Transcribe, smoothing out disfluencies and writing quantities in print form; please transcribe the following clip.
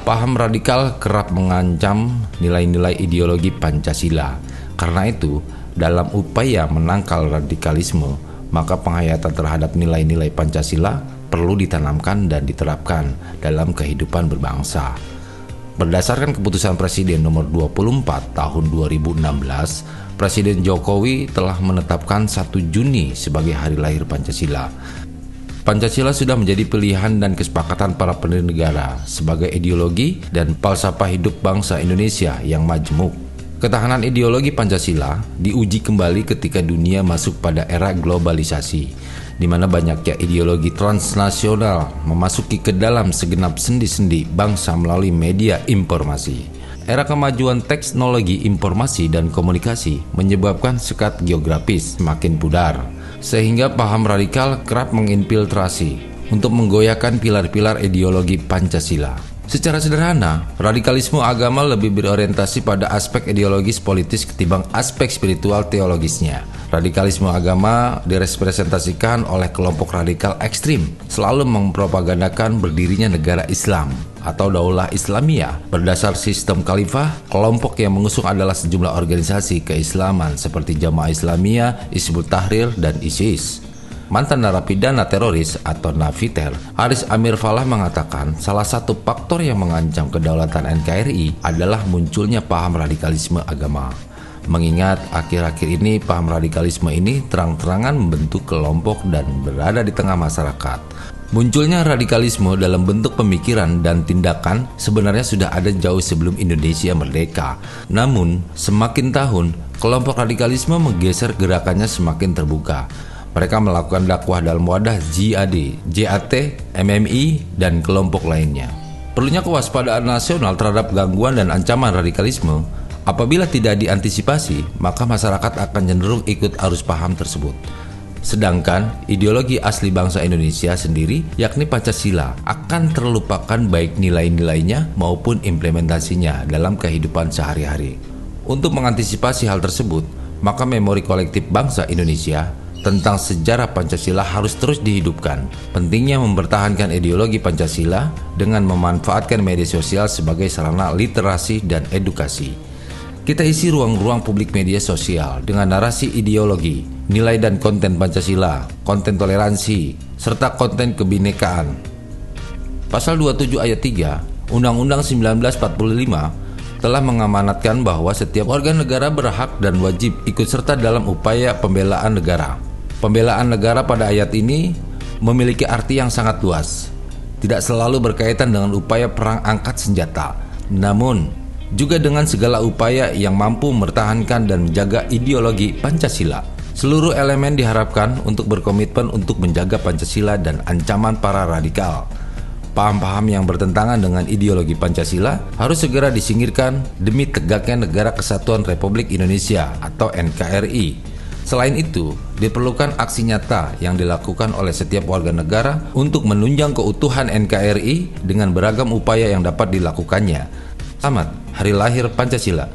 Paham radikal kerap mengancam nilai-nilai ideologi Pancasila. Karena itu, dalam upaya menangkal radikalisme, maka penghayatan terhadap nilai-nilai Pancasila perlu ditanamkan dan diterapkan dalam kehidupan berbangsa. Berdasarkan keputusan Presiden nomor 24 tahun 2016, Presiden Jokowi telah menetapkan 1 Juni sebagai hari lahir Pancasila. Pancasila sudah menjadi pilihan dan kesepakatan para pendiri negara sebagai ideologi dan falsafah hidup bangsa Indonesia yang majemuk. Ketahanan ideologi Pancasila diuji kembali ketika dunia masuk pada era globalisasi, di mana banyaknya ideologi transnasional memasuki ke dalam segenap sendi-sendi bangsa melalui media informasi. Era kemajuan teknologi informasi dan komunikasi menyebabkan sekat geografis semakin pudar, sehingga paham radikal kerap menginfiltrasi untuk menggoyahkan pilar-pilar ideologi Pancasila. Secara sederhana, radikalisme agama lebih berorientasi pada aspek ideologis politis ketimbang aspek spiritual teologisnya. Radikalisme agama direpresentasikan oleh kelompok radikal ekstrim, selalu mempropagandakan berdirinya negara Islam atau Daulah Islamiyah berdasar sistem khalifah. Kelompok yang mengusung adalah sejumlah organisasi keislaman seperti Jamaah Islamiyah, Hizbut Tahrir, dan ISIS. Mantan narapidana teroris atau Napiter, Haris Amir Falah mengatakan salah satu faktor yang mengancam kedaulatan NKRI adalah munculnya paham radikalisme agama. Mengingat akhir-akhir ini paham radikalisme ini terang-terangan membentuk kelompok dan berada di tengah masyarakat. Munculnya radikalisme dalam bentuk pemikiran dan tindakan sebenarnya sudah ada jauh sebelum Indonesia merdeka. Namun, semakin tahun, kelompok radikalisme menggeser gerakannya semakin terbuka. Mereka melakukan dakwah dalam wadah JAD, JAT, MMI, dan kelompok lainnya. Perlunya kewaspadaan nasional terhadap gangguan dan ancaman radikalisme. Apabila tidak diantisipasi, maka masyarakat akan cenderung ikut arus paham tersebut. Sedangkan ideologi asli bangsa Indonesia sendiri, yakni Pancasila, akan terlupakan baik nilai-nilainya maupun implementasinya dalam kehidupan sehari-hari. Untuk mengantisipasi hal tersebut, maka memori kolektif bangsa Indonesia tentang sejarah Pancasila harus terus dihidupkan. Pentingnya mempertahankan ideologi Pancasila dengan memanfaatkan media sosial sebagai sarana literasi dan edukasi. Kita isi ruang-ruang publik media sosial dengan narasi ideologi, nilai dan konten Pancasila, konten toleransi, serta konten kebinekaan. Pasal 27 ayat 3 Undang-Undang 1945 telah mengamanatkan bahwa setiap warga negara berhak dan wajib ikut serta dalam upaya pembelaan negara. Pembelaan negara pada ayat ini memiliki arti yang sangat luas. Tidak selalu berkaitan dengan upaya perang angkat senjata, namun juga dengan segala upaya yang mampu mempertahankan dan menjaga ideologi Pancasila. Seluruh elemen diharapkan untuk berkomitmen untuk menjaga Pancasila dan ancaman para radikal. Paham-paham yang bertentangan dengan ideologi Pancasila harus segera disingkirkan demi tegaknya Negara Kesatuan Republik Indonesia atau NKRI. Selain itu, diperlukan aksi nyata yang dilakukan oleh setiap warga negara untuk menunjang keutuhan NKRI dengan beragam upaya yang dapat dilakukannya. Selamat Hari Lahir Pancasila.